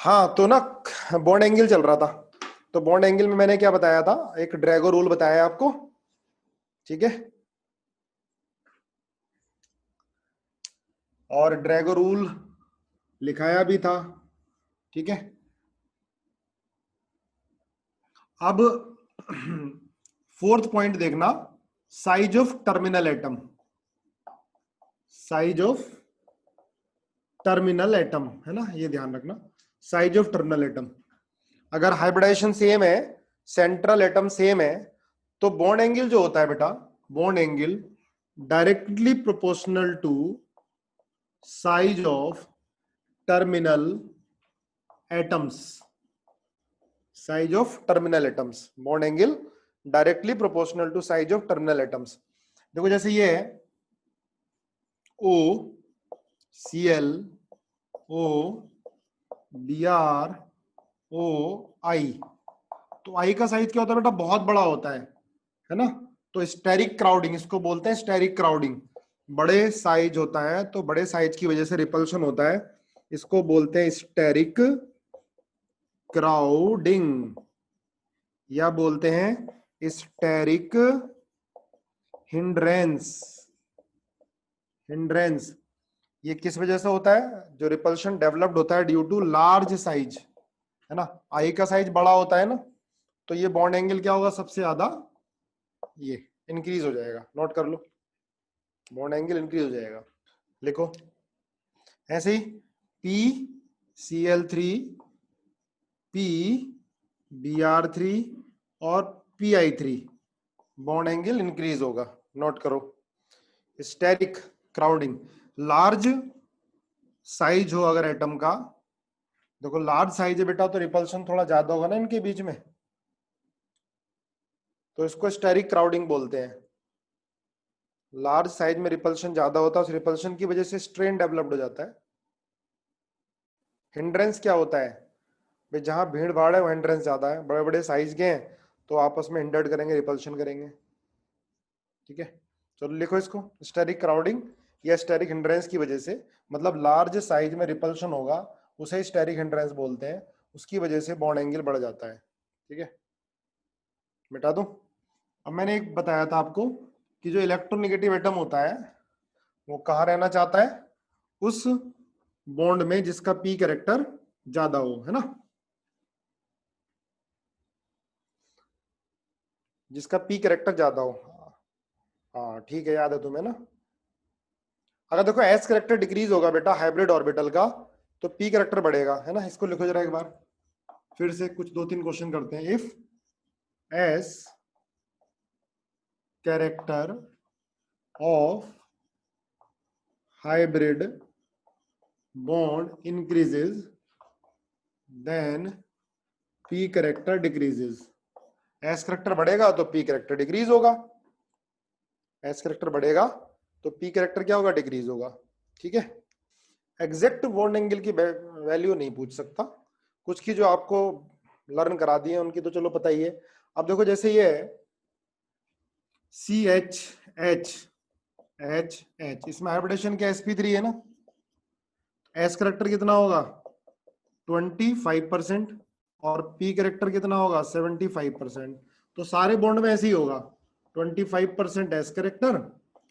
हाँ तो ना, बॉन्ड एंगल चल रहा था। तो बॉन्ड एंगल में मैंने क्या बताया था, एक ड्रैगो रूल बताया आपको, ठीक है। और ड्रैगो रूल लिखाया भी था, ठीक है। अब फोर्थ पॉइंट देखना, size of terminal atom. Size of terminal atom है ना, ये ध्यान रखना, साइज ऑफ टर्मिनल एटम। अगर हाइब्रिडाइजेशन सेम है, सेंट्रल एटम सेम है, तो बॉन्ड एंगल जो होता है बेटा, bond angle directly proportional to size of terminal atoms. Size of terminal atoms, bond angle directly proportional to size of terminal atoms. देखो जैसे ये है O C L O B R O आई, तो आई का साइज क्या होता है बेटा, बहुत बड़ा होता है ना। तो स्टेरिक क्राउडिंग इसको बोलते हैं, स्टेरिक क्राउडिंग। बड़े साइज होता है तो बड़े साइज की वजह से रिपल्शन होता है, इसको बोलते हैं स्टेरिक क्राउडिंग, या बोलते हैं स्टेरिक हिंड्रेंस। हिंड्रेंस ये किस वजह से होता है, जो रिपल्शन डेवलप्ड होता है ड्यू टू लार्ज साइज, है ना। आई का साइज बड़ा होता है ना, तो ये बॉन्ड एंगल क्या होगा, सबसे ज्यादा ये इंक्रीज हो जाएगा। नोट कर लो, बॉन्ड एंगल इंक्रीज हो जाएगा। लिखो ऐसे ही, P C L three, P B R three और P I three, bond angle increase होगा। नोट करो, स्टेरिक क्राउडिंग, लार्ज साइज हो अगर एटम का, देखो लार्ज साइज है बेटा तो रिपल्शन थोड़ा ज्यादा होगा ना इनके बीच में, तो इसको स्टेरिक क्राउडिंग बोलते हैं। लार्ज साइज में रिपल्शन ज्यादा होता है, उस रिपल्शन की वजह से स्ट्रेन डेवलप्ड हो जाता है। हिंड्रेंस क्या होता है भाई, जहां भीड़ भाड़ है वो हिंड्रेंस ज्यादा है, बड़े बड़े साइज के हैं तो आपस में हिंडर्ड करेंगे, रिपल्शन करेंगे, ठीक है। चलो लिखो इसको, स्टेरिक क्राउडिंग या स्टेरिक हिंड्रेंस की वजह से, मतलब लार्ज साइज में रिपल्शन होगा, उसे स्टेरिक हिंड्रेंस बोलते हैं, उसकी वजह से बॉन्ड एंगल बढ़ जाता है, ठीक है। मिटा दो। अब मैंने एक बताया था आपको कि जो इलेक्ट्रोनेगेटिव एटम होता है वो कहाँ रहना चाहता है, उस बॉन्ड में जिसका पी कैरेक्टर ज्यादा हो, है ना, जिसका पी कैरेक्टर ज्यादा हो। हाँ ठीक है, याद है तुम्हें ना। अगर देखो एस कैरेक्टर डिक्रीज होगा बेटा हाइब्रिड ऑर्बिटल का, तो पी कैरेक्टर बढ़ेगा, है ना। इसको लिखो जरा एक बार फिर से, कुछ दो तीन क्वेश्चन करते हैं। If s character of hybrid bond increases then p character decreases. S character बढ़ेगा तो पी कैरेक्टर डिक्रीज होगा, एस कैरेक्टर बढ़ेगा तो पी कैरेक्टर क्या होगा, डिक्रीज होगा, ठीक है। एग्जैक्ट बॉन्ड एंगल की वैल्यू नहीं पूछ सकता, कुछ की जो आपको लर्न करा दिए उनकी तो चलो पता ही है। अब देखो जैसे ये है C H H H H, इसमें हाइब्रिडेशन क्या sp3 है ना, एस करेक्टर कितना होगा 25% और पी करेक्टर कितना होगा 75%। तो सारे बॉन्ड में ऐसे ही होगा, 25% एस करेक्टर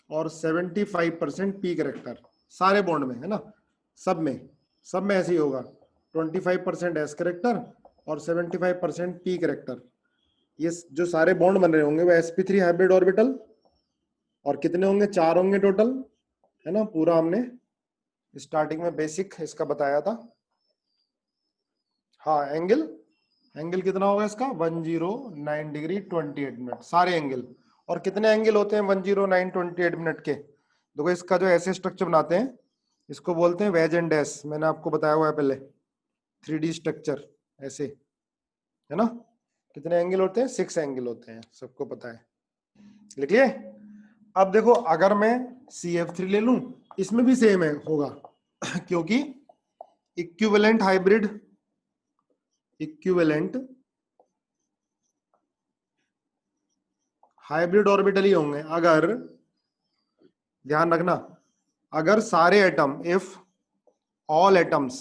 और 75% पी करेक्टर, सारे बॉन्ड में, है ना। सब में ऐसे ही होगा, 25% एस करेक्टर और 75% पी करेक्टर। ये जो सारे बॉन्ड बन रहे होंगे वो sp3 हाइब्रिड ऑर्बिटल, और कितने होंगे, 4 होंगे टोटल, है ना। पूरा हमने स्टार्टिंग में बेसिक इसका बताया था। हाँ एंगल, एंगल कितना होगा इसका 109 डिग्री 28 मिनट, सारे एंगल। और कितने एंगल होते हैं 109 28 मिनट के, देखो इसका जो ऐसे स्ट्रक्चर बनाते हैं इसको बोलते हैं वेज एंड डैश, मैंने आपको बताया हुआ है पहले, 3D स्ट्रक्चर ऐसे, है ना। कितने एंगल होते हैं, 6 एंगल होते हैं, सबको पता है, लिख लिए। अब देखो अगर मैं CF3 ले लूं, इसमें भी सेम है होगा क्योंकि equivalent hybrid, equivalent hybrid orbital ही होंगे अगर, ध्यान रखना, अगर सारे atom, if all atoms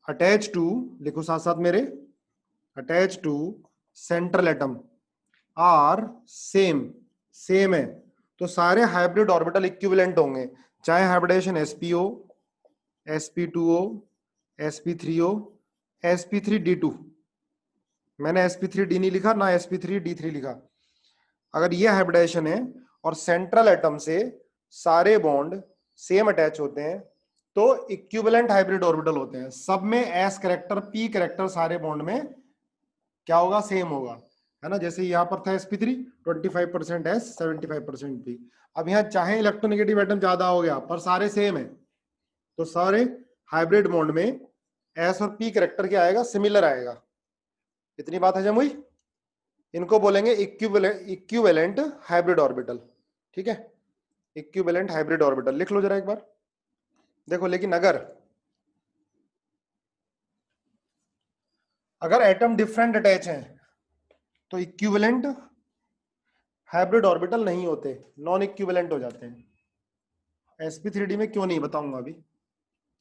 attach to, लिखो साथ साथ मेरे, attach to central atom are same, same है तो सारे हाइब्रिड ऑर्बिटल इक्विवेलेंट होंगे, चाहे हाइब्रिडेशन sp हो, sp2 हो, sp3 हो, sp3d2। मैंने sp3d नहीं लिखा ना sp3d3 लिखा। अगर ये हाइब्रिडेशन है और सेंट्रल एटम से सारे बॉन्ड सेम अटैच होते हैं तो इक्विवेलेंट हाइब्रिड ऑर्बिटल होते हैं। सब में s कैरेक्टर p कैरेक्टर सारे बॉन्ड में क्या होगा, सेम होगा, है ना। जैसे यहाँ पर था sp3 25% s 75% p। अब यहाँ चाहे इलेक्ट्रोनेगेटिव एटम ज्यादा हो गया पर सारे सेम है तो सारे हाइब्रिड बॉन्ड में s और p कैरेक्टर क्या आएगा, सिमिलर आएगा। इतनी बात है जमुई। इनको बोलेंगे इक्विवेलेंट हाइब्रिड ऑर्बिटल, ठीक है। इक्विवेलेंट हाइब्रिड ऑर्बिटल लिख लो जरा एक बार। देखो लेकिन अगर एटम डिफरेंट अटैच हैं तो इक्विवेलेंट हाइब्रिड ऑर्बिटल नहीं होते, नॉन इक्विवेलेंट हो जाते हैं। sp3d में क्यों नहीं बताऊंगा अभी।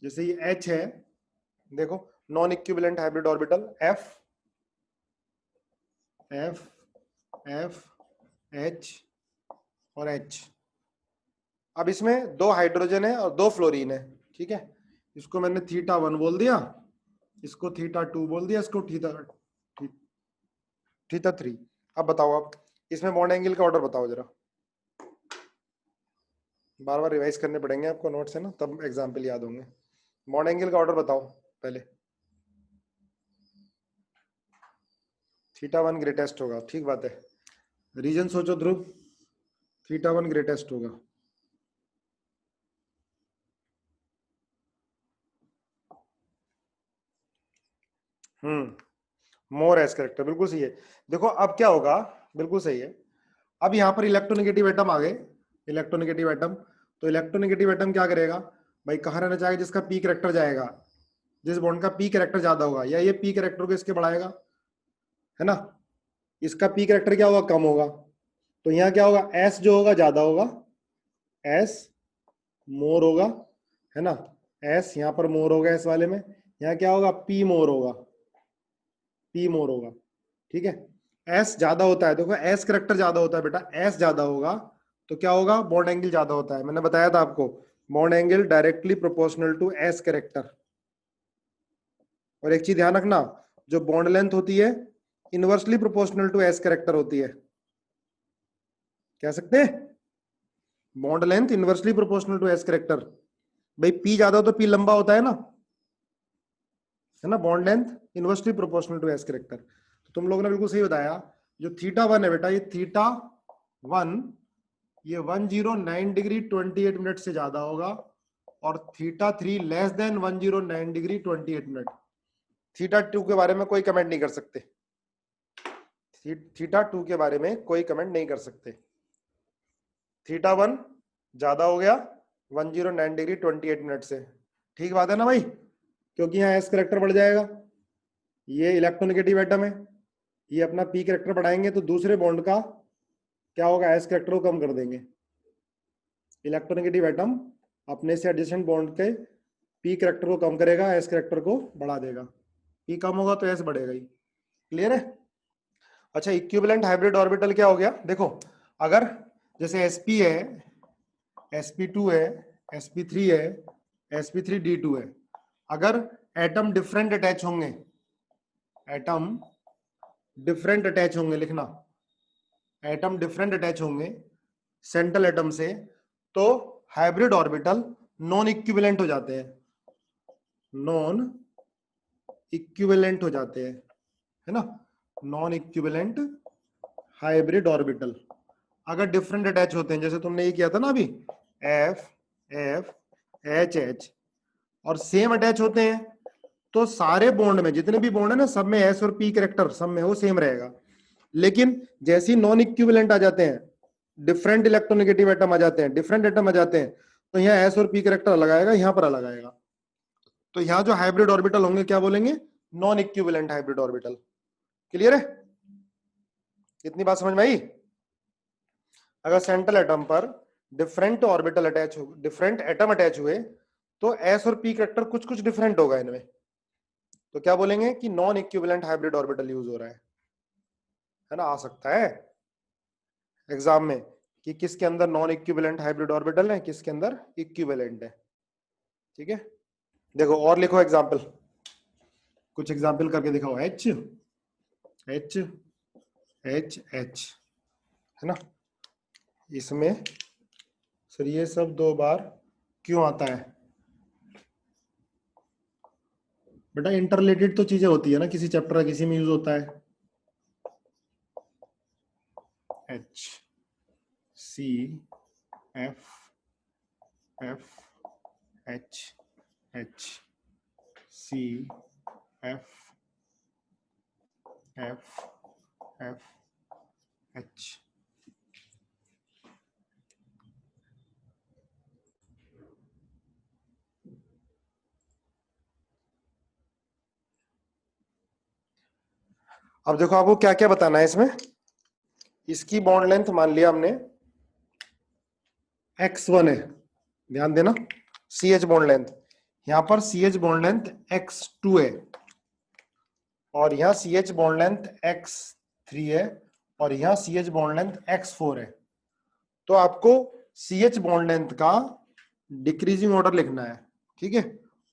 जैसे ये H है, देखो non equivalent hybrid orbital F F F H और H। अब इसमें दो हाइड्रोजन है और दो फ्लोरीन है, ठीक है। इसको मैंने θ1 बोल दिया, इसको θ2 बोल दिया, इसको θ3। अब बताओ आप इसमें बॉन्ड एंगल का ऑर्डर बताओ जरा। बार बार रिवाइज करने पड़ेंगे आपको नोट्स है ना, तब एग्जाम्पल याद होंगे। बॉन्ड एंगल का ऑर्डर बताओ पहले। θ1 ग्रेटेस्ट होगा, ठीक बात है। रीजन सोचो ध्रुव, θ1 ग्रेटेस्ट होगा। मोर एस कैरेक्टर, बिल्कुल सही है। देखो अब क्या होगा, बिल्कुल सही है। अब यहाँ पर इलेक्ट्रोनेगेटिव एटम आ गए, इलेक्ट्रोनेगेटिव एटम। तो इलेक्ट्रोनेगेटिव एटम क्या करेगा भाई, कहाँ रहना चाहेगा, जिसका पी कैरेक्टर जाएगा, जिस बॉन्ड का पी कैरेक्टर ज्यादा होगा, या ये पी कैरेक्टर को इसके बढ़ाएगा, है ना। इसका पी कैरेक्टर क्या होगा, कम होगा, तो यहाँ क्या होगा, एस जो होगा ज्यादा होगा, एस मोर होगा, है ना। एस यहाँ पर मोर होगा एस वाले में, यहाँ क्या होगा, पी मोर होगा, पी मोर होगा, ठीक है। एस ज्यादा होता है, देखो एस कैरेक्टर ज्यादा होता है बेटा, एस ज्यादा होगा तो क्या होगा, बॉन्ड एंगल ज्यादा होता है। मैंने बताया था आपको, bond angle directly proportional to s character. और एक चीज ध्यान रखना, जो बॉन्ड लेंथ होती है inversely proportional to s character होती है। कह सकते हैं bond length inversely proportional to s character. भाई पी ज्यादा हो तो पी लंबा होता है ना, bond length inversely proportional to s character. तो तुम लोगों ने बिल्कुल सही बताया। जो θ1 है बेटा, ये θ1 ये 109 डिग्री 28 मिनट से ज्यादा होगा, और θ3 लेस देन 109 डिग्री 28 मिनट। θ2 के बारे में कोई कमेंट नहीं कर सकते, θ2 के बारे में कोई कमेंट नहीं कर सकते। θ1 ज्यादा हो गया 109 डिग्री 28 मिनट से, ठीक बात है ना भाई, क्योंकि यहाँ एस करेक्टर बढ़ जाएगा। ये इलेक्ट्रोनेगेटिव एटम है, ये अपना पी करेक्टर बढ़ाएंगे तो दूसरे बॉन्ड का क्या होगा, एस करेक्टर को कम कर देंगे। इलेक्ट्रोनेगेटिव एटम अपने से एडजेसेंट बॉन्ड के पी करेक्टर को कम करेगा, एस करेक्टर को बढ़ा देगा। पी कम होगा तो एस बढ़ेगा ही। क्लियर है। अच्छा, इक्विवेलेंट हाइब्रिड ऑर्बिटल क्या हो गया, देखो अगर जैसे sp है, sp2 है, sp3 है, sp3d2 है, अगर एटम डिफरेंट अटैच होंगे, एटम डिफरेंट अटैच होंगे, लिखना एटम डिफरेंट अटैच होंगे सेंट्रल एटम से, तो हाइब्रिड ऑर्बिटल नॉन इक्विवेलेंट हो जाते हैं, नॉन इक्विवेलेंट हो जाते हैं, है ना। नॉन इक्विवेलेंट हाइब्रिड ऑर्बिटल अगर डिफरेंट अटैच होते हैं, जैसे तुमने ये किया था ना अभी, एफ एफ एच एच, और सेम अटैच होते हैं, तो सारे बॉन्ड में जितने भी बॉन्ड है ना, सब में एस और पी कैरेक्टर सब में वो सेम रहेगा। लेकिन जैसे ही नॉन इक्विवेलेंट आ जाते हैं, डिफरेंट इलेक्ट्रोनेगेटिव एटम आ जाते हैं, डिफरेंट एटम आ जाते हैं, तो यहाँ एस और पी कैरेक्टर अलग आएगा, यहाँ पर अलग आएगा। तो यहाँ जो हाइब्रिड ऑर्बिटल होंगे क्या बोलेंगे, non equivalent hybrid orbital. Clear है, इतनी बात समझ में आई। अगर सेंट्रल एटम पर डिफरेंट ऑर्बिटल अटैच हो, डिफरेंट एटम अटैच हुए, तो एस और पी कैरेक्टर कुछ कुछ डिफरेंट होगा इनमें, तो क्या बोलेंगे कि non equivalent hybrid orbital use हो रहा है ना। आ सकता है एग्जाम में कि किसके अंदर नॉन इक्विवेलेंट हाइब्रिड ऑर्बिटल है, किसके अंदर इक्विवेलेंट है। ठीक है, देखो और लिखो एग्जाम्पल, कुछ एग्जाम्पल करके दिखाओ। एच एच एच एच है ना, इसमें सर ये सब 2 बार क्यों आता है बेटा? इंटररिलेटेड तो चीजें होती है ना, किसी चैप्टर का किसी में यूज होता है। H C F F H H C F F F H. अब देखो आपको क्या क्या बताना है इसमें। इसकी बॉन्ड लेंथ मान लिया हमने x1 है, ध्यान देना, सी एच बॉन्ड लेंथ, यहां पर C H bond length x2 है, और यहां C H bond length x3 है, और यहां C H bond length x4 है। तो आपको सी एच बॉन्ड लेंथ का डिक्रीजिंग ऑर्डर लिखना है। ठीक है,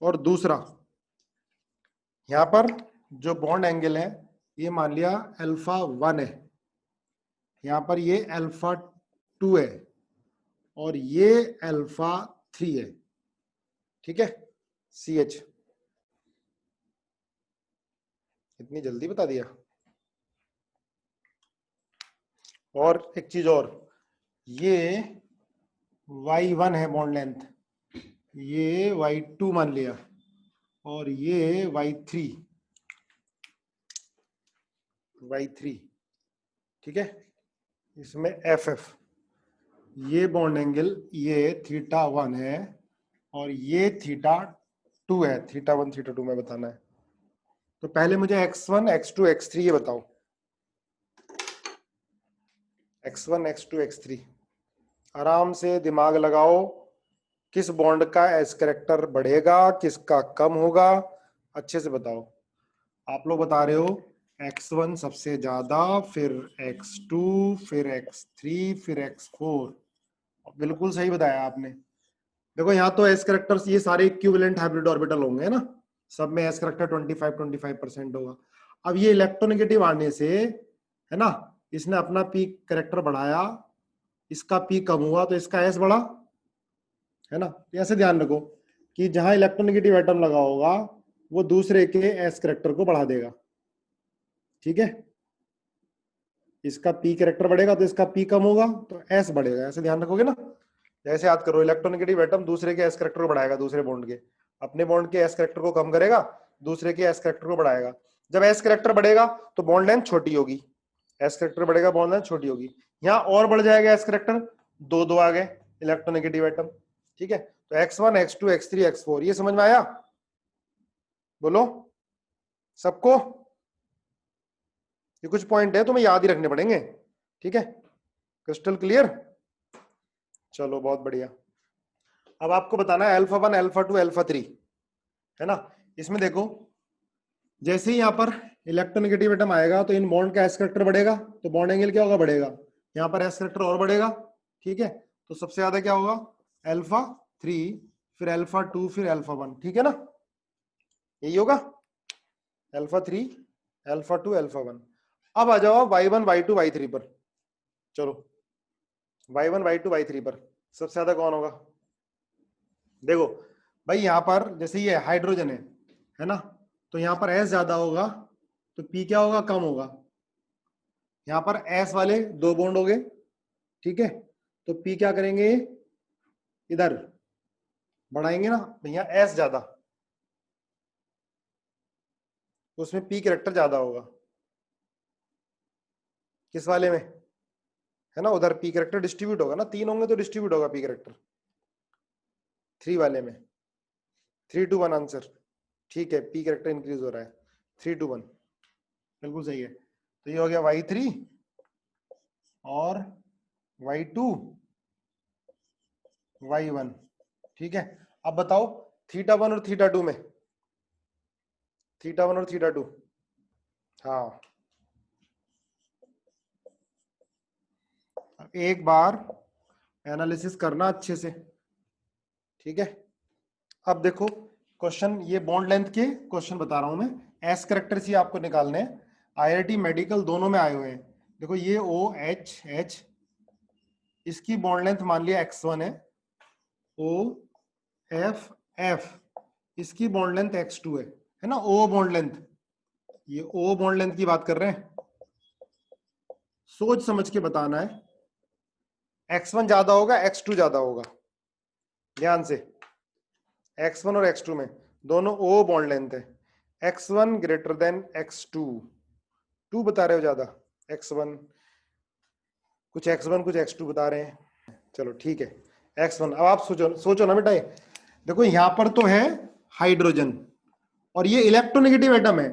और दूसरा यहां पर जो बॉन्ड एंगल है ये मान लिया अल्फा 1 है, यहां पर ये अल्फा 2 है, और ये अल्फा 3 है। ठीक है, सी एच, इतनी जल्दी बता दिया। और एक चीज और, ये y1 है बॉन्ड लेंथ, ये y2 मान लिया, और ये y3 y3। ठीक है, इसमें एफ एफ, ये बॉन्ड एंगल ये θ1 है, और ये θ2 है, θ1 θ2 में बताना है। तो पहले मुझे x1 x2 x3 ये बताओ, x1 x2 x3, आराम से दिमाग लगाओ, किस बॉन्ड का एस कैरेक्टर बढ़ेगा, किसका कम होगा, अच्छे से बताओ। आप लोग बता रहे हो x1 सबसे ज्यादा, फिर x2, फिर x3, फिर x4, बिल्कुल सही बताया आपने। देखो यहाँ तो एस कैरेक्टर्स ये सारे इक्विवेलेंट हाइब्रिड ऑर्बिटल होंगे ना, सब में एस कैरेक्टर 25% होगा। अब ये इलेक्ट्रोनेगेटिव आने से है ना, इसने अपना पी कैरेक्टर बढ़ाया, इसका पी कम हुआ तो इसका एस बढ़ा, है ना। तो ऐसे ध्यान रखो कि जहां इलेक्ट्रोनेगेटिव एटम लगा होगा वो दूसरे के एस कैरेक्टर को बढ़ा देगा। ठीक है, इसका पी कैरेक्टर बढ़ेगा तो इसका पी कम होगा तो एस बढ़ेगा, ऐसे ध्यान रखोगे ना। जैसे याद करो, इलेक्ट्रोनेगेटिव एटम दूसरे के एस कैरेक्टर को बढ़ाएगा, दूसरे बॉन्ड के, अपने बॉन्ड के एस कैरेक्टर को कम करेगा, दूसरे के एस कैरेक्टर को बढ़ाएगा। जब एस कैरेक्टर बढ़ेगा तो बॉन्ड लेंथ छोटी होगी, एस कैरेक्टर बढ़ेगा बॉन्ड लेंथ छोटी होगी। यहाँ और बढ़ जाएगा एस कैरेक्टर, दो दो आ गए इलेक्ट्रोनेगेटिव एटम। ठीक है, तो x1 x2 x3 x4, ये समझ में आया? बोलो सबको, ये कुछ पॉइंट है तुम्हें याद ही रखने पड़ेंगे। ठीक है, क्रिस्टल क्लियर? चलो बहुत बढ़िया। अब आपको बताना है अल्फा 1 अल्फा 2 अल्फा 3, है ना। इसमें देखो, जैसे ही यहाँ पर इलेक्ट्रोनेगेटिव एटम आएगा तो इन बॉन्ड का एस कैरेक्टर बढ़ेगा, तो बॉन्ड एंगल क्या होगा? बढ़ेगा। यहाँ पर एस कैरेक्टर और बढ़ेगा। ठीक है, तो सबसे ज्यादा क्या होगा? अल्फा 3, फिर अल्फा 2, फिर अल्फा 1। ठीक है ना, यही होगा, अल्फा 3 अल्फा 2 अल्फा 1। अब आ जाओ y1 y2 y3 पर। चलो y1 y2 y3 पर सबसे ज्यादा कौन होगा? देखो भाई, यहां पर जैसे ये हाइड्रोजन है ना, तो यहां पर एस ज्यादा होगा तो पी क्या होगा? कम होगा। यहां पर एस वाले दो बॉन्ड हो गए, ठीक है, तो पी क्या करेंगे? इधर बढ़ाएंगे ना भैया, एस ज्यादा, तो उसमें पी कैरेक्टर ज्यादा होगा। किस वाले में? है ना, उधर पी कैरेक्टर डिस्ट्रीब्यूट होगा ना, 3 होंगे तो डिस्ट्रीब्यूट होगा पी कैरेक्टर। 3 वाले में 3-2-1 आंसर। ठीक है, पी कैरेक्टर इंक्रीज हो रहा है, 3-2-1, बिल्कुल सही है। तो ये हो गया y3 और y2 y1। ठीक है, अब बताओ θ1 और θ2 में, थीटा 1 और थीटा 2। हाँ, एक बार एनालिसिस करना अच्छे से, ठीक है। अब देखो क्वेश्चन, ये बॉन्ड लेंथ के क्वेश्चन बता रहा हूं मैं, एस करेक्टर से आपको निकालने हैं। आईआईटी मेडिकल दोनों में आए हुए हैं। देखो ये ओ एच एच, इसकी बॉन्ड लेंथ मान लिया x1 है। ओ एफ एफ, इसकी बॉन्ड लेंथ x2 है ना। ओ बॉन्ड लेंथ, ये ओ बॉन्ड लेंथ की बात कर रहे हैं। सोच समझ के बताना है, x1 ज्यादा होगा x2 ज्यादा होगा, ध्यान से। x1 और x2 में दोनों ओ बॉन्ड लेंथ है। x1 ग्रेटर देन x2, 2 बता रहे हो ज्यादा, x1 कुछ x1 कुछ x2 बता रहे हैं। चलो ठीक है, x1। अब आप सोचो सोचो ना बेटा, देखो यहां पर तो है हाइड्रोजन और ये इलेक्ट्रोनेगेटिव एटम है,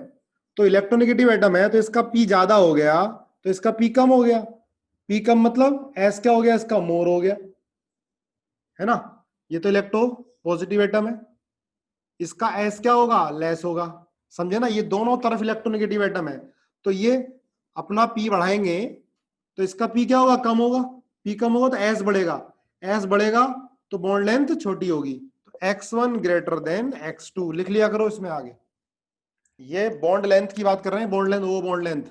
तो इलेक्ट्रोनेगेटिव एटम है तो इसका पी ज्यादा हो गया तो इसका पी कम हो गया। पी कम मतलब एस क्या हो गया, इसका मोर हो गया, है ना। ये तो इलेक्ट्रो पॉजिटिव एटम है, इसका एस क्या होगा, लेस होगा। समझे ना, ये दोनों तरफ इलेक्ट्रोनेगेटिव एटम है, तो ये अपना पी बढ़ाएंगे तो इसका पी क्या होगा, कम होगा। पी कम होगा तो एस बढ़ेगा, एस बढ़ेगा तो बॉन्ड लेंथ छोटी होगी। तो x1 ग्रेटर देन x2 लिख लिया करो इसमें आगे। ये बॉन्ड लेंथ की बात कर रहे हैं, बॉन्ड लेंथ, वो बॉन्ड लेंथ।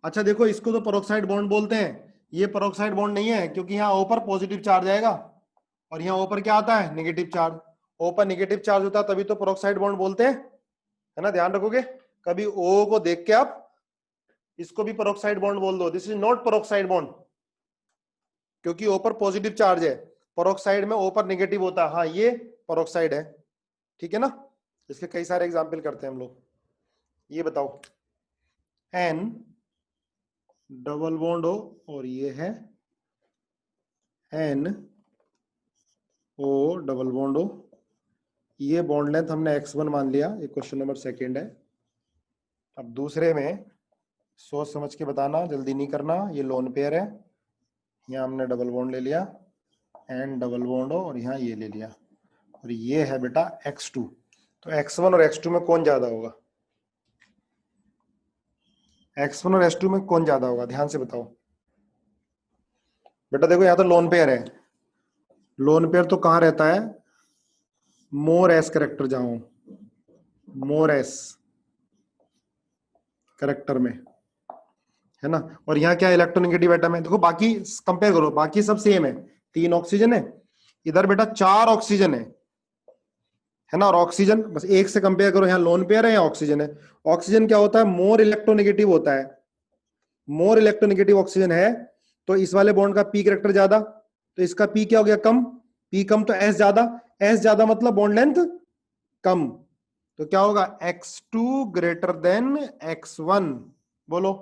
अच्छा देखो, इसको तो पेरोक्साइड बॉन्ड बोलते हैं, ये पेरोक्साइड बॉन्ड नहीं है, क्योंकि यहाँ O पर पॉजिटिव चार्ज आएगा और यहाँ O पर क्या आता है, नेगेटिव चार्ज। O पर नेगेटिव चार्ज होता है तभी तो पेरोक्साइड बॉन्ड बोलते हैं, है ना। ध्यान रखोगे, कभी O को देख के आप इसको भी पेरोक्साइड बॉन्ड बोल दो, this is not peroxide bond, क्योंकि O पर पॉजिटिव चार्ज है। पेरोक्साइड में O पर नेगेटिव होता है। हाँ, ये पेरोक्साइड है, ठीक है ना। इसके कई सारे एग्जाम्पल करते हैं हम लोग। ये बताओ, N डबल बॉन्ड O और ये है N O double bond O। ये बॉन्ड लेंथ हमने x1 मान लिया, ये क्वेश्चन नंबर 2 है। अब दूसरे में सोच समझ के बताना, जल्दी नहीं करना। ये लोन पेयर है, यहाँ हमने डबल बॉन्ड ले लिया, N डबल बॉन्ड O और यहाँ ये ले लिया, और ये है बेटा x2। तो x1 और x2 में कौन ज्यादा होगा, x1 और x2 में कौन ज्यादा होगा, ध्यान से बताओ बेटा। देखो यहाँ तो लोन पेयर है, लोन पेयर तो कहाँ रहता है, मोर एस करेक्टर, जाओ मोर एस करेक्टर में, है ना। और यहाँ क्या इलेक्ट्रोनेगेटिव एटम है, देखो बाकी कंपेयर करो, बाकी सब सेम है। 3 ऑक्सीजन है, इधर बेटा 4 ऑक्सीजन है ना। और ऑक्सीजन बस एक से कंपेयर करो, यहाँ लोन पेयर है या ऑक्सीजन है। ऑक्सीजन क्या होता है, मोर इलेक्ट्रोनेगेटिव होता है। मोर इलेक्ट्रोनेगेटिव ऑक्सीजन है तो इस वाले बॉन्ड का पी करेक्टर ज्यादा, तो इसका पी क्या हो गया, कम। पी कम तो एस ज्यादा, एस ज्यादा मतलब बॉन्ड लेंथ कम। तो क्या होगा, x2 ग्रेटर देन x1। बोलो,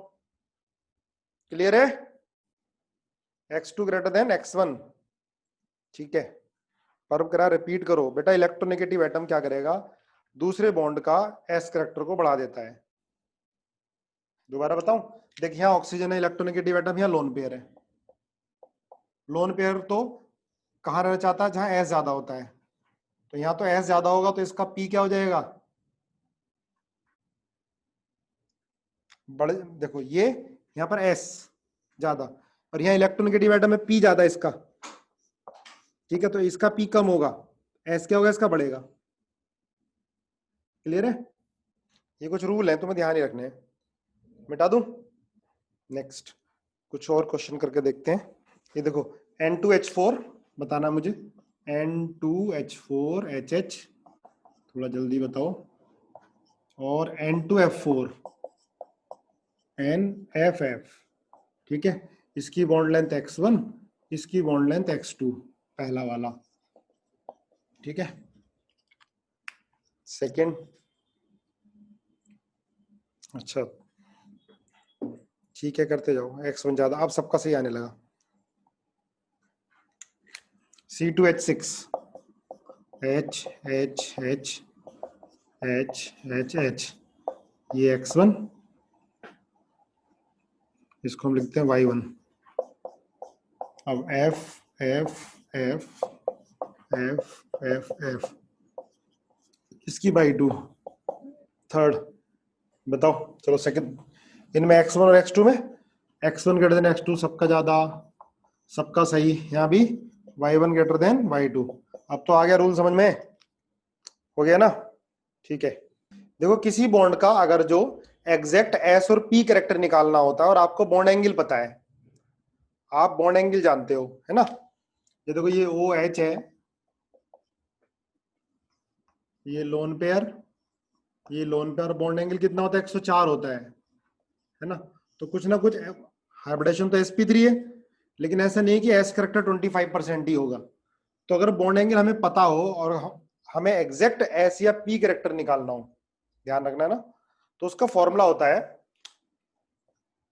क्लियर है, x2 ग्रेटर देन x1, ठीक है। पर करा, रिपीट करो बेटा, इलेक्ट्रोनेगेटिव एटम क्या करेगा, दूसरे बॉन्ड का एस करेक्टर को बढ़ा देता है। दोबारा बताऊं, देखिए यहाँ ऑक्सीजन है इलेक्ट्रोनेगेटिव एटम, यहाँ लोन पेयर है। लोन पेयर तो कहाँ रहना चाहता है, जहां एस ज्यादा होता है, तो यहाँ तो एस ज्यादा होगा तो इसका पी क्या हो जाएगा, बड़े। देखो ये यहाँ पर एस ज्यादा और यहाँ इलेक्ट्रोनेगेटिव एटम में पी ज्यादा इसका, ठीक है। तो इसका पी कम होगा, एस क्या होगा, इसका बढ़ेगा। क्लियर है, ये कुछ रूल है तुम्हें ध्यान ही रखने हैं। मिटा दूं, नेक्स्ट कुछ और क्वेश्चन करके देखते हैं। ये देखो N2H4 बताना मुझे, N2H4HH, थोड़ा जल्दी बताओ। और N2F4 NFF, ठीक है। इसकी बॉन्ड लेंथ x1, इसकी बॉन्ड लेंथ x2, पहला वाला, ठीक है। सेकंड, अच्छा ठीक है, करते जाओ, x1 ज्यादा, अब सबका सही आने लगा। C2H6 H H H H H H, ये x1, इसको हम लिखते हैं y1। अब F F F F F F, इसकी बाई 2, थर्ड, बताओ। चलो सेकंड, इनमें x1 और x2 में x1 ग्रेटर देन x2 सबका ज्यादा, सबका सही। यहाँ भी y1 ग्रेटर देन y2। अब तो आ गया रूल समझ में, हो गया ना? ठीक है। देखो किसी बॉन्ड का अगर जो एग्जैक्ट एस और पी कैरेक्टर निकालना होता है और आपको बॉन्ड एंगल पता है, आप बॉन्ड एंगल जानते हो, है ना? ये देखो ये ओ एच है, ये लोन पेयर, ये लोन पेयर, बॉन्ड एंगल कितना होता है? 104 होता है ना? तो कुछ ना कुछ हाइब्रिडेशन तो sp3 है, लेकिन ऐसा नहीं है कि एस करेक्टर 25% ही होगा। तो अगर बॉन्ड एंगल हमें पता हो और हमें एग्जैक्ट एस या पी करेक्टर निकालना हो, ध्यान रखना है ना, तो उसका फॉर्मूला होता है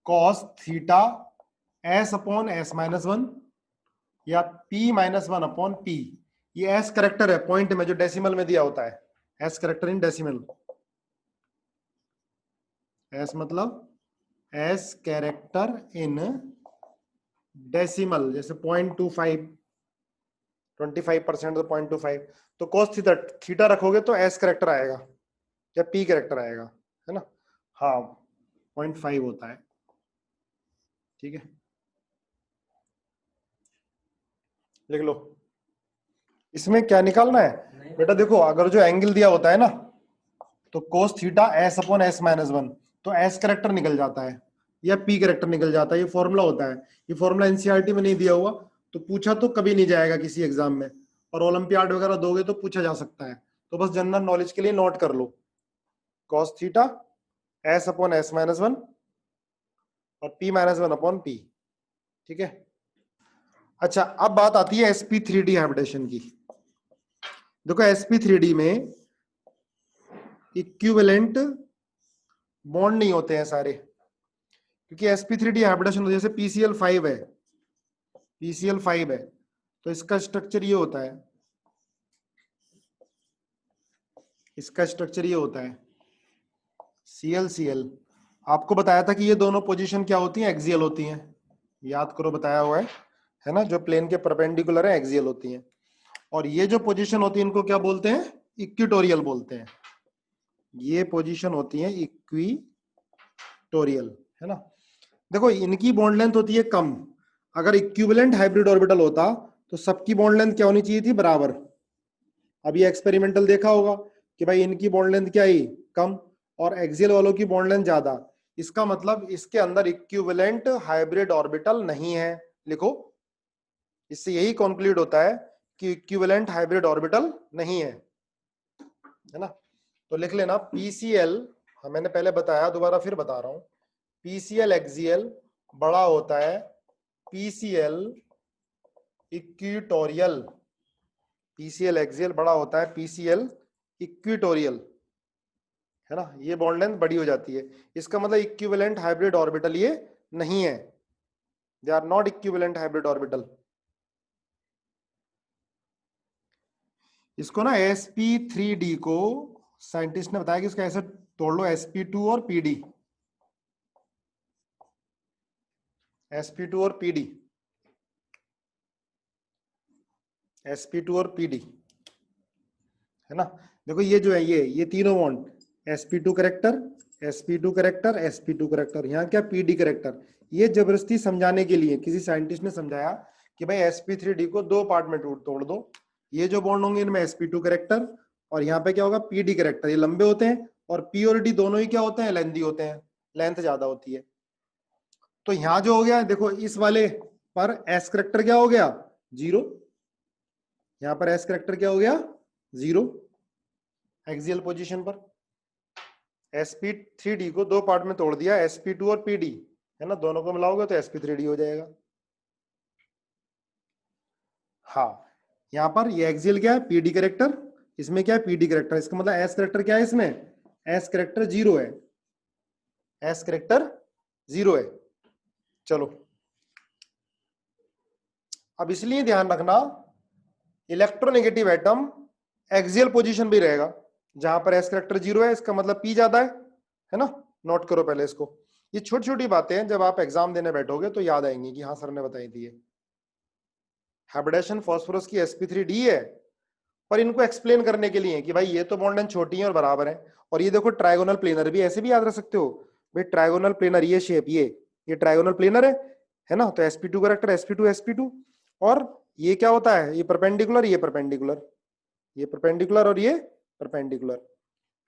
cos theta S upon S minus one या p minus one upon P. ये एस करेक्टर है पॉइंट में जो डेसिमल में दिया होता है, S character in decimal. S मतलब एस कैरेक्टर इन डेसिमल, जैसे 0.25, 25% तो 0.25, तो cos थीटा थीटा रखोगे तो एस कैरेक्टर आएगा या पी कैरेक्टर आएगा, है ना? हाँ 0.5 होता है, ठीक है, लिख लो। इसमें क्या निकालना है बेटा? देखो अगर जो एंगल दिया होता है ना, तो cos theta S upon S minus one, तो एस कैरेक्टर निकल जाता है या पी कैरेक्टर निकल जाता है। ये फॉर्मूला होता है, ये फॉर्मूला एनसीईआरटी में नहीं दिया हुआ, तो पूछा तो कभी नहीं जाएगा किसी एग्जाम में, और ओलंपियाड वगैरह दोगे तो पूछा जा सकता है। तो बस जनरल नॉलेज के लिए नोट कर लो, cos theta S upon S minus one और P minus one upon P, ठीक है। अच्छा अब बात आती है sp3d हाइब्रिडेशन की। देखो sp3d में इक्विवेलेंट बॉन्ड नहीं होते हैं सारे, क्योंकि sp3d हाइब्रिडेशन जैसे PCl5 है, PCl5 है, तो इसका स्ट्रक्चर ये होता है, इसका स्ट्रक्चर ये होता है ClCl। आपको बताया था कि ये दोनों पोजीशन क्या होती हैं? एक्सियल होती हैं, याद करो बताया हुआ है ना? जो प्लेन के परपेंडिकुलर है एक्सियल होती हैं, और ये जो पोजीशन होती है इनको क्या बोलते हैं? इक्विटोरियल बोलते हैं। ये पोजीशन होती है इक्विटोरियल, है ना? देखो इनकी बॉन्ड लेंथ होती है कम। अगर इक्विवेलेंट हाइब्रिड ऑर्बिटल होता तो सबकी बॉन्ड लेंथ क्या होनी चाहिए थी? बराबर। अब ये एक्सपेरिमेंटल देखा होगा कि भाई इनकी बॉन्ड लेंथ क्या है? कम, और एक्सियल वालों की बॉन्ड लेंथ ज्यादा। इसका मतलब इसके अंदर इक्विवेलेंट हाइब्रिड ऑर्बिटल नहीं है। लिखो, इससे यही कंक्लूड होता है कि इक्विवेलेंट हाइब्रिड ऑर्बिटल नहीं है ना? तो लिख लेना PCl, मैंने पहले बताया, दोबारा फिर बता रहा हूं, PCl एक्सियल बड़ा होता है PCl इक्विटोरियल। PCl एक्सियल बड़ा होता है PCl इक्विटोरियल, है ना? ये बॉन्ड लेंथ बड़ी हो जाती है, इसका मतलब इक्विवेलेंट हाइब्रिड ऑर्बिटल ये नहीं है, they are not equivalent hybrid orbital. इसको ना sp3d को साइंटिस्ट ने बताया कि इसका ऐसे तोड़ लो, sp2 और pd, sp2 और pd, sp2 और pd, है ना? देखो ये जो है ये तीनों bond sp2 character, sp2 character, sp2 character, यहाँ क्या pd करेक्टर। ये जबरदस्ती समझाने के लिए किसी साइंटिस्ट ने समझाया कि भाई sp3d को दो पार्ट में तोड़ दो, ये जो बॉन्ड होंगे इनमें sp2 करेक्टर, और यहाँ पे क्या होगा? pd character. ये लंबे होते हैं, और p और d दोनों ही क्या होते हैं? लेंथी होते हैं, लेंथ ज्यादा होती है। तो यहाँ जो हो गया, देखो इस वाले पर s करेक्टर क्या हो गया? 0। यहाँ पर s करेक्टर क्या हो गया? 0 एक्सियल पोजीशन पर। sp3d को दो पार्ट में तोड़ दिया, sp2 और pd, है ना? दोनों को मिलाओगे तो sp3d हो जाएगा। हाँ, यहाँ पर ये एक्सियल क्या है? pd करेक्टर, इसमें क्या है? pd character. इसका मतलब s करेक्टर क्या है? इसमें s करेक्टर 0 है, s करेक्टर 0 है। चलो अब इसलिए ध्यान रखना, इलेक्ट्रोनेगेटिव एटम एक्सियल पोजीशन भी रहेगा, जहां पर s करेक्टर 0 है, इसका मतलब p ज्यादा है ना? नोट करो पहले इसको। ये छोटी छोटी बातें हैं, जब आप एग्जाम देने बैठोगे तो याद आएंगी कि हाँ सर ने बताई थी। ये हाइब्रिडेशन फास्फोरस की sp3d है, पर इनको एक्सप्लेन करने के लिए कि भाई ये तो बॉन्ड लेंथ छोटी है और बराबर है, और ये देखो ट्रायगोनल प्लेनर भी, ऐसे भी याद रख सकते हो भाई, ट्रायगोनल प्लेनर ये शेप, ये ट्रायगोनल प्लेनर है ना, तो sp2 करेक्टर sp2 और ये क्या होता है, ये परपेंडिकुलर, ये परपेंडिकुलर, ये परपेंडिकुलर और ये परपेंडिकुलर।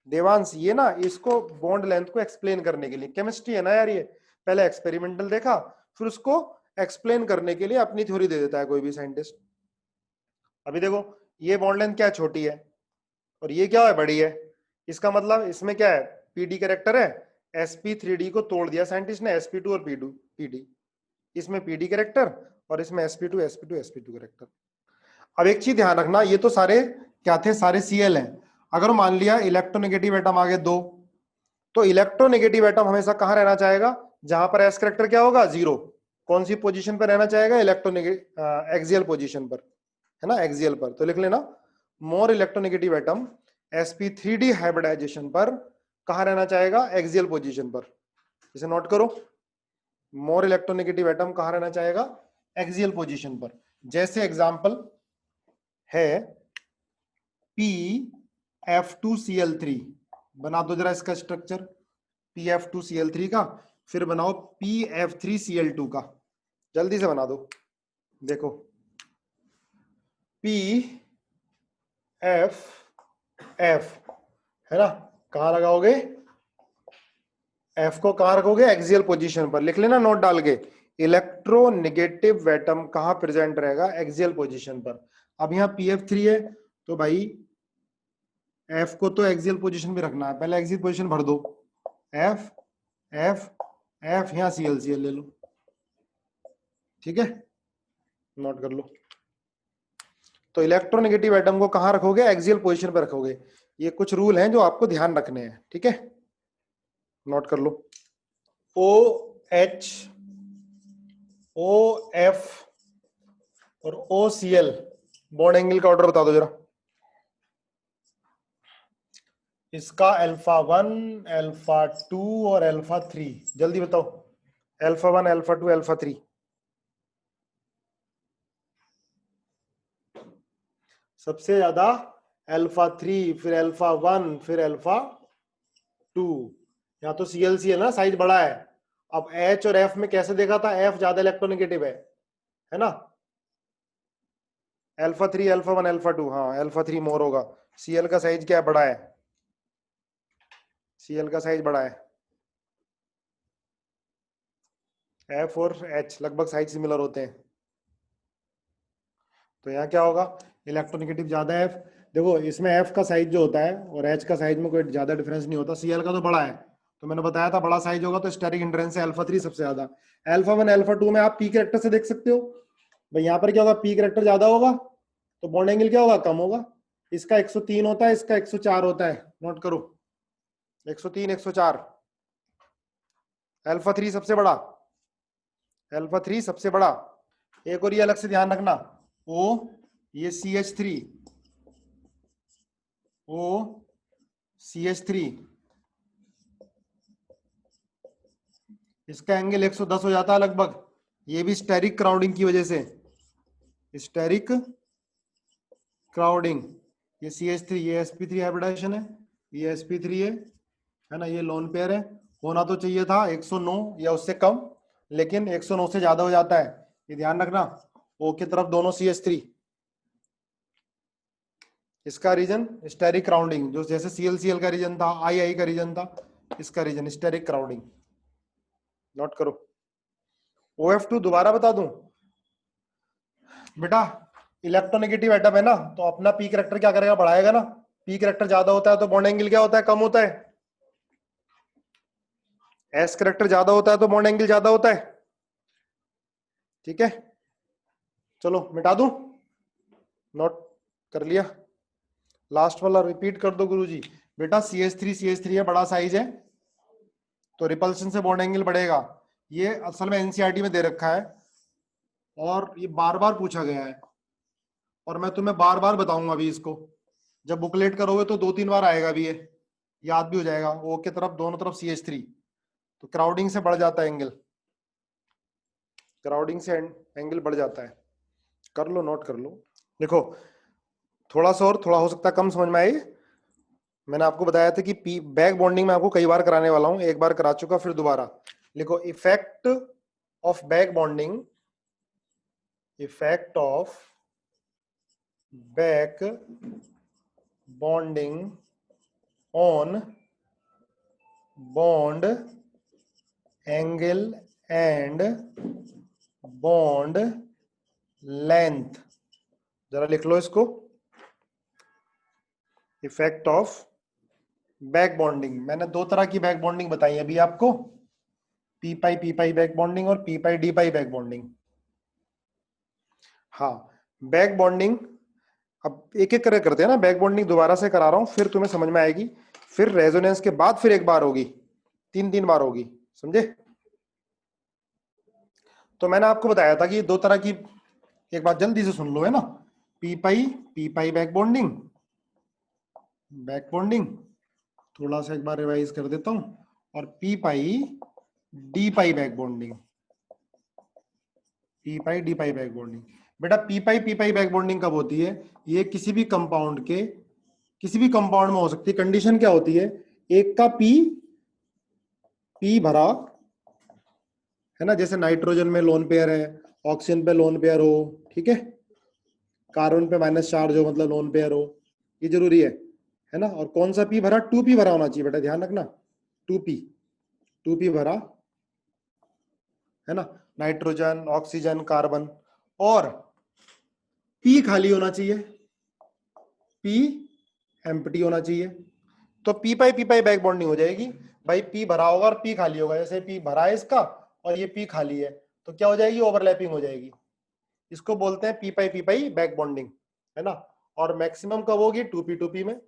देवांश ये ना, इसको बॉन्ड लेंथ को एक्सप्लेन करने के लिए, केमिस्ट्री है ना यार, ये पहले एक्सपेरिमेंटल देखा, फिर उसको एक्सप्लेन करने के लिए अपनी थ्योरी दे देता है कोई भी साइंटिस्ट। अभी देखो ये बॉन्ड लेंथ क्या है, छोटी है, और ये क्या है, बड़ी है, इसका मतलब इसमें क्या है, पीडी कैरेक्टर है, sp3d को तोड़ दिया साइंटिस्ट ने, sp2 और pd, इसमें pd कैरेक्टर और इसमें sp2 कैरेक्टर। अब एक चीज ध्यान रखना, ये तो सारे क्या थे, सारे Cl हैं। अगर मान लिया इलेक्ट्रोनेगेटिव एटम आ गए 2, तो इलेक्ट्रोनेगेटिव एटम हमेशा कहां रहना चाहेगा, जहां पर s कैरेक्टर क्या होगा, 0। कौन सी पोजीशन पर रहना चाहेगा, इलेक्ट्रोनेगेटिव एक्सियल पोजीशन पर, है ना, एक्सियल पर। तो लिख लेना, more electronegative atom sp3d hybridisation पर कहां रहना चाहेगा, एक्सियल पोजीशन पर। इसे नोट करो, मोर इलेक्ट्रोनेगेटिव एटम कहां रहना चाहेगा, एक्सियल पोजीशन पर। जैसे एग्जांपल है PF2Cl3, बना दो जरा इसका स्ट्रक्चर PF2Cl3 का, फिर बनाओ PF3Cl2 का, जल्दी से बना दो। देखो PFF है ना, कहां लगाओगे, F को कहां रखोगे, एक्सियल पोजीशन पर। लिख लेना नोट डाल के, इलेक्ट्रोनेगेटिव एटम कहां प्रेजेंट रहेगा, एक्सियल पोजीशन पर। अब यहाँ PF3 है, तो भाई F को तो एक्सियल पोजीशन पे रखना है, पहले एक्सियल पोजीशन भर दो, F F F, यहाँ Cl ले लो, ठीक है, नोट कर लो। तो इलेक्ट्रोनेगेटिव एटम को कहां रखोगे, एक्सियल पोजीशन पे रखोगे। ये कुछ रूल हैं जो आपको ध्यान रखने हैं, ठीक है, नोट कर लो। OH OF और OCl बॉन्ड एंगल का ऑर्डर बता दो जरा, इसका α1 α2 और α3, जल्दी बताओ, α1 α2 α3। सबसे ज्यादा α3, फिर α1, फिर α2। यहाँ तो ClC है ना, साइज बड़ा है। अब H और F में कैसे देखा था, F ज्यादा इलेक्ट्रोनेगेटिव है ना, α3 α1 α2, हाँ α3 मोर होगा। Cl का साइज क्या है, बड़ा है, Cl का साइज बड़ा है, F और H लगभग साइज सिमिलर होते हैं। तो यहाँ क्या होगा, इलेक्ट्रोनेगेटिव ज्यादा है F। देखो इसमें F का साइज जो होता है और H का साइज में कोई ज्यादा डिफरेंस नहीं होता, Cl का तो बड़ा है, तो मैंने बताया था बड़ा साइज होगा तो स्टेरिक हिंड्रेंस है α3 सबसे ज्यादा। α1 α2 में आप पी कैरेक्टर से देख सकते हो, भाई यहाँ पर क्या होगा, पी कैरेक्टर ज्यादा होगा तो बॉन्ड एंगल क्या होगा, कम होगा। इसका 103 होता है, इसका 104 होता है, नोट करो, 103 104। α3 सबसे बड़ा, α3 सबसे बड़ा। एक और ये अलग से ध्यान रखना, O ये CH3, O CH3, इसका एंगल 110 हो जाता है लगभग, ये भी स्टेरिक क्राउडिंग की वजह से, स्टेरिक क्राउडिंग। ये CH3, ये sp3 हाइब्रिडाइजेशन है, ये sp3 है ना, ये लोन पेयर है। होना तो चाहिए था 109 या उससे कम, लेकिन 109 से ज्यादा हो जाता है, ये ध्यान रखना। O की तरफ दोनों CH3, इसका रीजन स्टेरिक क्राउडिंग, जो जैसे ClCl का रीजन था, II का रीजन था, इसका रीजन स्टेरिक क्राउडिंग, नोट करो। OF2 दोबारा बता दूं बेटा, इलेक्ट्रोनेगेटिव एटम है ना, तो अपना पी कैरेक्टर क्या करेगा, बढ़ाएगा ना। पी कैरेक्टर ज्यादा होता है तो बॉन्ड एंगल क्या होता है, कम होता है। एस कैरेक्टर ज्यादा होता है तो बॉन्ड एंगल ज्यादा होता है, ठीक है। चलो मिटा दूं, नोट कर लिया, लास्ट वाला रिपीट कर दो गुरुजी। बेटा CH3 है, बड़ा साइज है, तो रिपल्शन से बॉन्ड एंगल बढ़ेगा। ये असल में एनसीईआरटी में दे रखा है और ये बार बार पूछा गया है, और मैं तुम्हें बार बार बताऊंगा अभी इसको, जब बुकलेट करोगे तो 2-3 बार आएगा भी, ये याद भी हो जाएगा। ओ के तरफ दोनों तरफ CH3, तो क्राउडिंग से बढ़ जाता है एंगल, क्राउडिंग से एंगल बढ़ जाता है, कर लो, नोट कर लो। देखो थोड़ा सा और थोड़ा हो सकता है कम समझ में आए। मैंने आपको बताया था कि पी बैक बॉन्डिंग में आपको कई बार कराने वाला हूं, एक बार करा चुका, फिर दोबारा लिखो। Effect of back bonding, effect of back bonding on bond angle and bond length. जरा लिख लो इसको, इफेक्ट ऑफ बैक बॉन्डिंग। मैंने दो तरह की बैक बॉन्डिंग बताई अभी आपको, पी पाई बैक बॉन्डिंग और पी पाई डी पाई बैक बॉन्डिंग। हाँ, बैक बॉन्डिंग अब एक एक करके करते हैं ना, बैक बॉन्डिंग दोबारा से करा रहा हूं, फिर तुम्हें समझ में आएगी। फिर रेजोनेंस के बाद फिर एक बार होगी, तीन तीन बार होगी, समझे। तो मैंने आपको बताया था कि दो तरह की, एक बात जल्दी से सुन लो, है ना। पी पाई बैक बॉन्डिंग, बैक बॉन्डिंग थोड़ा सा एक बार रिवाइज कर देता हूं, और पी पाई डी पाई back bonding, P pi d पाई बैक बॉन्डिंग। बेटा पी पाई बैक बॉन्डिंग कब होती है? ये किसी भी कंपाउंड के, किसी भी कंपाउंड में हो सकती है। कंडीशन क्या होती है? एक का पी भरा है ना, जैसे नाइट्रोजन में लोन पेयर है, ऑक्सीजन पे लोन पेयर हो, ठीक है, कार्बन पे माइनस चार्ज हो, मतलब लोन पेयर हो, ये जरूरी है ना। और कौन सा पी भरा? 2p भरा होना चाहिए बेटा, ध्यान रखना, 2p भरा है ना, नाइट्रोजन, ऑक्सीजन, कार्बन। और पी खाली होना चाहिए, पी एम्प्टी होना चाहिए। तो पी पाई बैक बॉन्डिंग हो जाएगी भाई, पी भरा होगा और पी खाली होगा। जैसे पी भरा है इसका और ये पी खाली है, तो क्या हो जाएगी? ओवरलैपिंग हो जाएगी। इसको बोलते हैं पी पाई बैक बॉन्डिंग, है ना। और मैक्सिमम कब होगी? 2p में।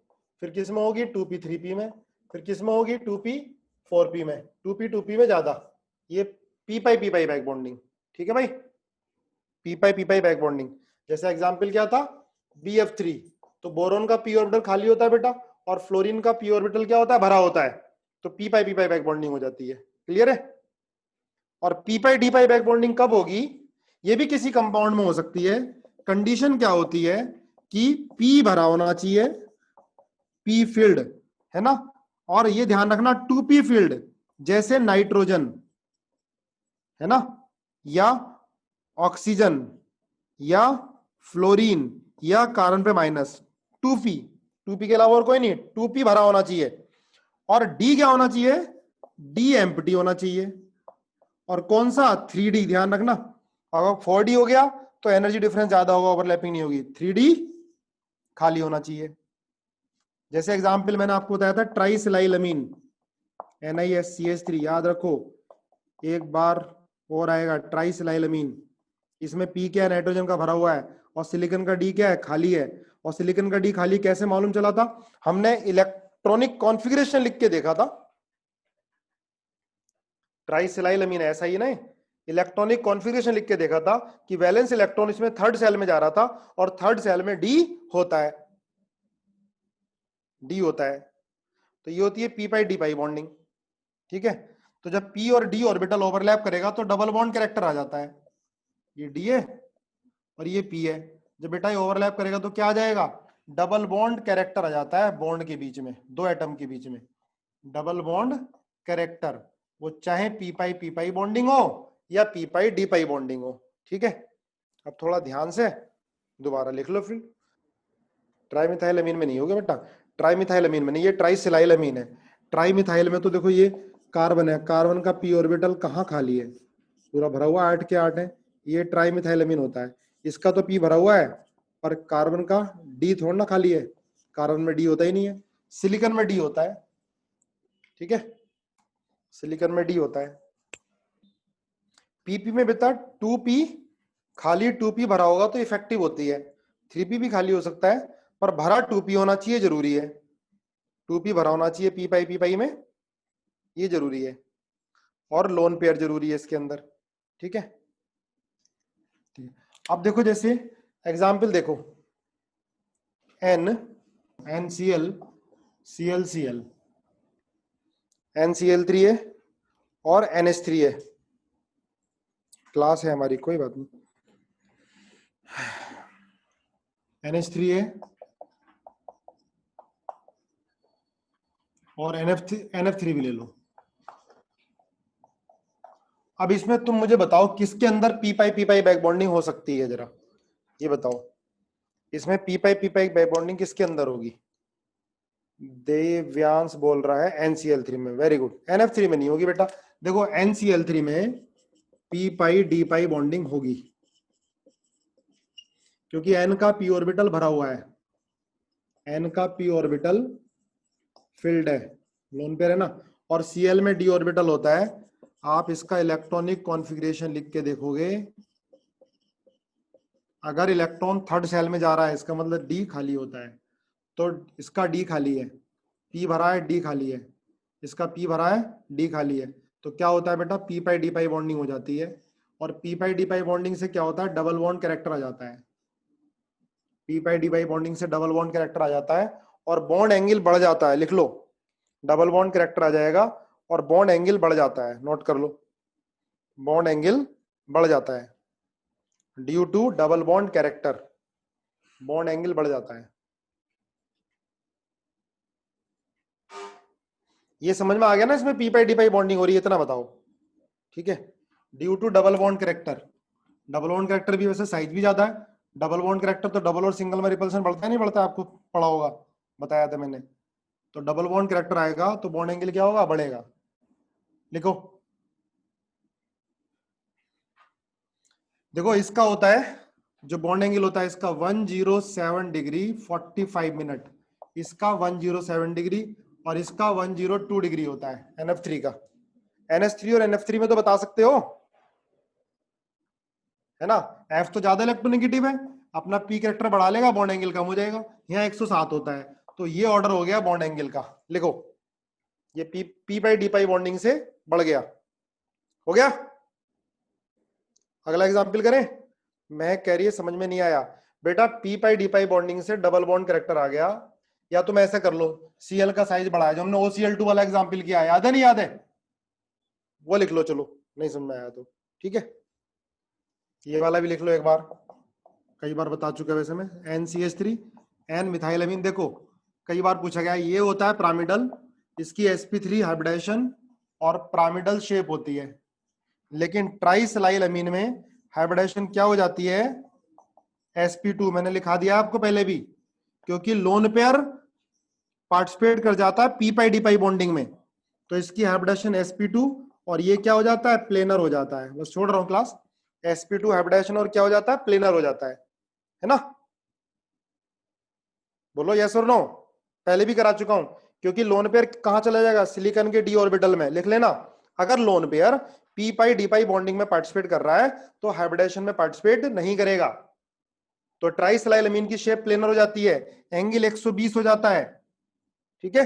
फिर किस में होगी? 2p में। फिर किस में होगी? 2p में। 2p में ज्यादा, ये पी पाई बैक बॉन्डिंग, ठीक है भाई। पी पाई बैक बॉन्डिंग। जैसे एग्जांपल क्या था? BF3, तो बोरोन का पी ऑर्बिटल खाली होता है बेटा, और फ्लोरीन का पी ऑर्बिटल क्या होता है? भरा होता है। तो पी पाई बैक बॉन्डिंग हो जाती है। क्लियर है? और पी पाई डी पाई बैक बॉन्डिंग कब होगी? ये भी किसी कंपाउंड में हो सकती है। कंडीशन क्या होती है? कि पी भरा होना चाहिए, पी फील्ड, है ना। और ये ध्यान रखना 2p फील्ड, जैसे नाइट्रोजन, है ना, या ऑक्सीजन, या फ्लोरीन, या कार्बन पे माइनस, 2p के अलावा और कोई नहीं, 2p भरा होना चाहिए। और डी क्या होना चाहिए? डी एम्प्टी होना चाहिए। और कौन सा? 3d, ध्यान रखना। अगर 4d हो गया तो एनर्जी डिफरेंस ज्यादा होगा, ओवरलैपिंग नहीं होगी। 3d खाली होना चाहिए। जैसे एग्जांपल मैंने आपको बताया था ट्राइसिलाइलमीन, NiSCH3, याद रखो, एक बार और आएगा ट्राइसिलाइलमीन। इसमें पी क्या है? नाइट्रोजन का भरा हुआ है, और सिलिकॉन का डी क्या है? खाली है। और सिलिकॉन का डी खाली कैसे मालूम चला था? हमने इलेक्ट्रॉनिक कॉन्फ़िगरेशन लिख के देखा था। ट्राइसिलाइलमीन ऐसा ही नहीं, इलेक्ट्रॉनिक कॉन्फ़िगरेशन लिख के देखा था कि वैलेंस इलेक्ट्रॉन इसमें थर्ड सेल में जा रहा था, और थर्ड सेल में डी होता है, डी होता है। तो ये होती है P pi d pi bonding, ठीक है। तो जब पी और डी ऑर्बिटल ओवरलैप करेगा तो डबल बॉन्ड कैरेक्टर आ जाता है। ये डी है और ये पी है। जब बेटा ये ओवरलैप करेगा तो क्या आ जाएगा? डबल बॉन्ड कैरेक्टर आ जाता है बॉन्ड के बीच में, दो एटम के बीच में डबल बॉन्ड कैरेक्टर। वो चाहे पी पाई बॉन्डिंग हो या P pi d pi bonding हो, ठीक है। अब थोड़ा ध्यान से दोबारा लिख लो फिर। ट्राइमिथाइलमीन में नहीं होगा बेटा, ट्राइमिथाइलमीन में नहीं, ये ट्राइसिलाइलमीन है। ट्राइमिथाइल में तो देखो ये कार्बन है, कार्बन का पी ऑर्बिटल कहाँ खाली है? पूरा भरा हुआ, 8 के 8 है। ये ट्राइमिथाइलमीन होता है, इसका तो पी भरा हुआ है, पर कार्बन का डी थोड़ा ना खाली है, कार्बन में डी होता ही नहीं है। सिलिकॉन में डी होता है, ठीक है, सिलिकॉन में डी होता है। पीपी में बेटा 2p खाली, 2p भरा होगा तो इफेक्टिव होती है। 3p भी खाली हो सकता है, पर भरा 2p होना चाहिए, जरूरी है। 2p भरा होना चाहिए पी पाई में, ये जरूरी है। और लोन पेयर जरूरी है इसके अंदर, ठीक है। अब देखो, जैसे एग्जाम्पल देखो, NCl ClCl, NCl3 है और NH3 है। क्लास है हमारी, कोई बात नहीं। NH3 है और NF3 भी ले लो। अब इसमें तुम मुझे बताओ किसके अंदर पी पाई बैक बॉन्डिंग हो सकती है, जरा ये बताओ। इसमें पी पाई बैक बॉन्डिंग किसके अंदर होगी? देव्यांश बोल रहा है NCl3 में, वेरी गुड। NF3 में नहीं होगी बेटा। देखो NCl3 में P pi d pi bonding होगी, क्योंकि N का p ऑर्बिटल भरा हुआ है, N का p ऑर्बिटल फिल्ड है, लोन पेयर है ना, और Cl में d ऑर्बिटल होता है। आप इसका इलेक्ट्रॉनिक कॉन्फ़िगरेशन लिख के देखोगे, अगर इलेक्ट्रॉन थर्ड सेल में जा रहा है इसका मतलब d खाली होता है, तो इसका d खाली है, p भरा है, d खाली है, इसका p भरा है, d खाली है, तो क्या होता है बेटा, p पाई डी पाई बॉन्डिंग हो जाती है। और p पाई डी पाई बॉन्डिंग से क्या होता है, डबल बॉन्ड कैरेक्टर आ जाता है। p पाई डी पाई बॉन्डिंग से डबल बॉन्ड कैरेक्टर आ जाता है और बॉन्ड एंगल बढ़ जाता है, लिख लो, डबल बॉन्ड कैरेक्टर आ जाएगा और बॉन्ड एंगल बढ़ जाता है, नोट कर लो, बॉन्ड एंगल बढ़ जाता है due to double bond character, bond angle बढ़ जाता है। ये समझ में आ गया ना, इसमें p pi d pi bonding हो रही है, इतना बताओ, ठीक है। Due to double bond character, double bond character भी वैसे साइज भी ज्यादा है, डबल बॉन्ड कैरेक्टर तो डबल और सिंगल में रिपल्सन बढ़ता है नहीं बढ़ता, आपको पढ़ा होगा, बताया था मैंने। तो डबल बॉन्ड कैरेक्टर आएगा तो बॉन्ड एंगल क्या होगा, बढ़ेगा, लिखो। देखो इसका होता है, जो बॉन्ड एंगल होता है इसका 107 डिग्री 45 मिनट, इसका 107 डिग्री और इसका 102 डिग्री होता है NF3 का। NH3 और NF3 में तो बता सकते हो, है ना। F तो ज्यादा इलेक्ट्रोनेगेटिव है, अपना P कैरेक्टर बढ़ा लेगा, बॉन्ड एंगल कम हो जाएगा। यहाँ 107 होता है, तो ये ऑर्डर हो गया बॉन्ड एंगल का, लिखो, ये P पाई डी पाई बॉन्डिंग से बढ़ गया, हो गया। अगला एग्जाम्पल करें। मैं कह रही है समझ में नहीं आया बेटा, P पाई डी पाई बॉन्डिंग से डबल बॉन्ड कैरेक्टर आ गया, या तुम ऐसा कर लो, Cl का साइज बढ़ाया, जो हमने OCl2 वाला एग्जाम्पल किया, याद है नहीं याद है, वो लिख लो, चलो नहीं समझ में आया तो ठीक है। ये वाला भी लिख लो एक बार, कई बार बता चुका वैसे मैं, NCH3 N मिथाइलअमीन। देखो कई बार पूछा गया, ये होता है पिरामिडल, इसकी sp3 हाइब्रिडाइजेशन और पिरामिडल शेप होती है, लेकिन ट्राइसलाइल अमीन में हाइब्रिडाइजेशन क्या हो जाती है, sp2। मैंने लिखा दिया आपको पहले भी, क्योंकि लोन पेयर पार्टिसिपेट कर जाता है p पाई डी पाई बॉन्डिंग में, तो इसकी हाइब्रिडाइजेशन sp2 और ये क्या हो जाता है, प्लेनर हो जाता है। बस छोड़ रहा हूं क्लास, sp2 हाइब्रिडाइजेशन और क्या हो जाता है, प्लेनर हो जाता है ना। बोलो यस और नो, पहले भी करा चुका हूं, क्योंकि लोन पेयर कहां चला जाएगा, सिलिकॉन के d ऑर्बिटल में, लिख लेना। अगर लोन पेयर p पाई डी पाई बॉन्डिंग में पार्टिसिपेट कर रहा है तो हाइब्रिडाइजेशन में पार्टिसिपेट नहीं करेगा, तो ट्राइसलाइल अमीन की शेप प्लेनर हो जाती है, एंगल 120 हो जाता है, ठीक है।